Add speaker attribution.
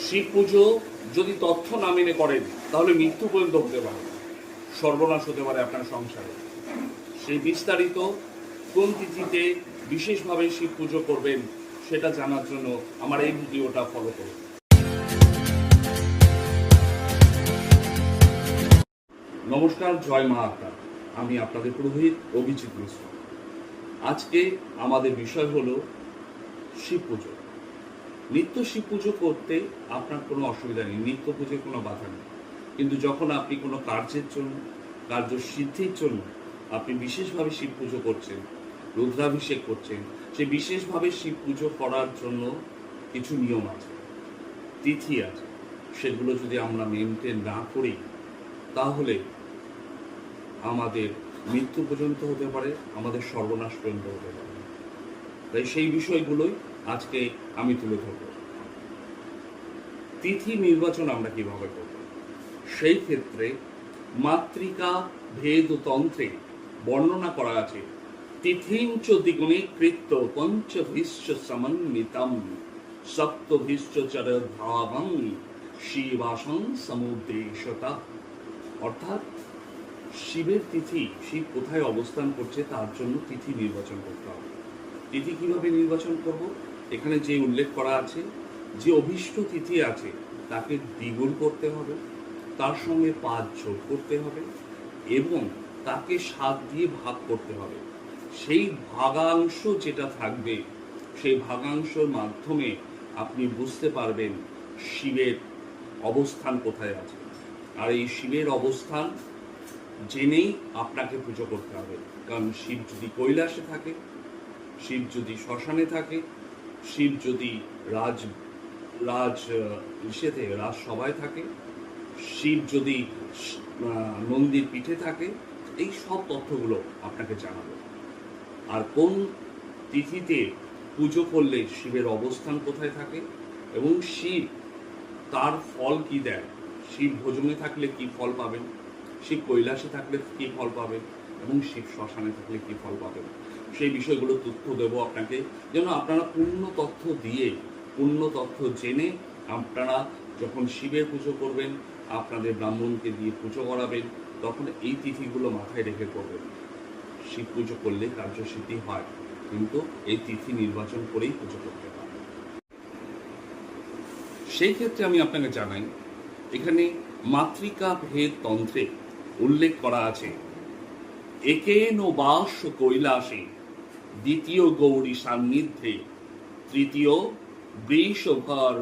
Speaker 1: শিব পুজো যদি তথ্য না মেনে করেন তাহলে মৃত্যু পর্যন্ত হতে পারে, সর্বনাশ হতে পারে আপনার সংসারে। সেই বিস্তারিত কোন তিথিতে বিশেষভাবে শিব পুজো করবেন সেটা জানার জন্য আমার এই ভিডিওটা ফলো করুন। নমস্কার, জয় মা আত্মা। আমি আপনাদের পুরোহিত অভিজিৎ মিশ্র। আজকে আমাদের বিষয় হলো শিব পুজো। নিত্য শিব পুজো করতে আপনার কোনো অসুবিধা নেই, নিত্য পুজোয় কোনো বাধা নেই। কিন্তু যখন আপনি কোনো কার্যের জন্য, কার্য সিদ্ধির জন্য আপনি বিশেষভাবে শিব পুজো করছেন, রুদ্রাভিষেক করছেন, সে বিশেষভাবে শিব পুজো করার জন্য কিছু নিয়ম আছে, তিথি আছে। সেগুলো যদি আমরা মেনটেন না করি তাহলে আমাদের মৃত্যু পর্যন্ত হতে পারে, আমাদের সর্বনাশ পর্যন্ত হতে পারে। তাই সেই বিষয়গুলোই আজকে আমি তুলে ধরব। তিথি নির্বাচন আমরা কিভাবে করব, সেই ক্ষেত্রে মাতৃকা ভেদতন্ত্রে বর্ণনা করা আছে, তিথিঞ্চ দ্বিগুণে কৃত্য পঞ্চভিশ্চ সমন্বিতম সপ্তভিশ্চ চরধাবং শিবাসং সমুদ্দেশতা। অর্থাৎ শিবের তিথি, শিব কোথায় অবস্থান করছে তার জন্য তিথি নির্বাচন করতে হবে। তিথি কিভাবে নির্বাচন করব, এখানে যে উল্লেখ করা আছে, যে অভীষ্ট তিথি আছে তাকে দ্বিগুণ করতে হবে, তার সঙ্গে 5 যোগ করতে হবে এবং তাকে 7 দিয়ে ভাগ করতে হবে। সেই ভাগাংশ যেটা থাকবে, সেই ভাগাংশের মাধ্যমে আপনি বুঝতে পারবেন শিবের অবস্থান কোথায় আছে। আর এই শিবের অবস্থান জেনেই আপনাকে পুজো করতে হবে। কারণ শিব যদি কৈলাসে থাকে, শিব যদি শ্মশানে থাকে, শিব যদি রাজসভায় থাকে, শিব যদি নন্দীর পিঠে থাকে, এই সব তথ্যগুলো আপনাকে জানাবো। আর কোন তিথিতে পুজো করলে শিবের অবস্থান কোথায় থাকে এবং শিব তার ফল কি দেয়, শিব ভোজনে থাকলে কি ফল পাবেন, শিব কৈলাসে থাকলে কি ফল পাবেন এবং শিব শ্মশানে থাকলে কি ফল পাবেন, সেই বিষয়গুলো তথ্য দেব আপনাকে, যেন আপনারা পূর্ণ তথ্য দিয়ে, পূর্ণ তথ্য জেনে আপনারা যখন শিবের পুজো করবেন, আপনাদের ব্রাহ্মণকে দিয়ে পুজো করাবেন, তখন এই তিথিগুলো মাথায় রেখে করবেন। শিব পুজো করলে কার্যসিদ্ধি হয়, কিন্তু এই তিথি নির্বাচন করেই পুজো করতে হবে। সেই ক্ষেত্রে আমি আপনাকে জানাই, এখানে মাতৃকা ভেদ তন্ত্রে উল্লেখ করা আছে, একেন বাস কৈলাসে, দ্বিতীয় গৌরী সান্নিধ্যে, তৃতীয় বৃষভার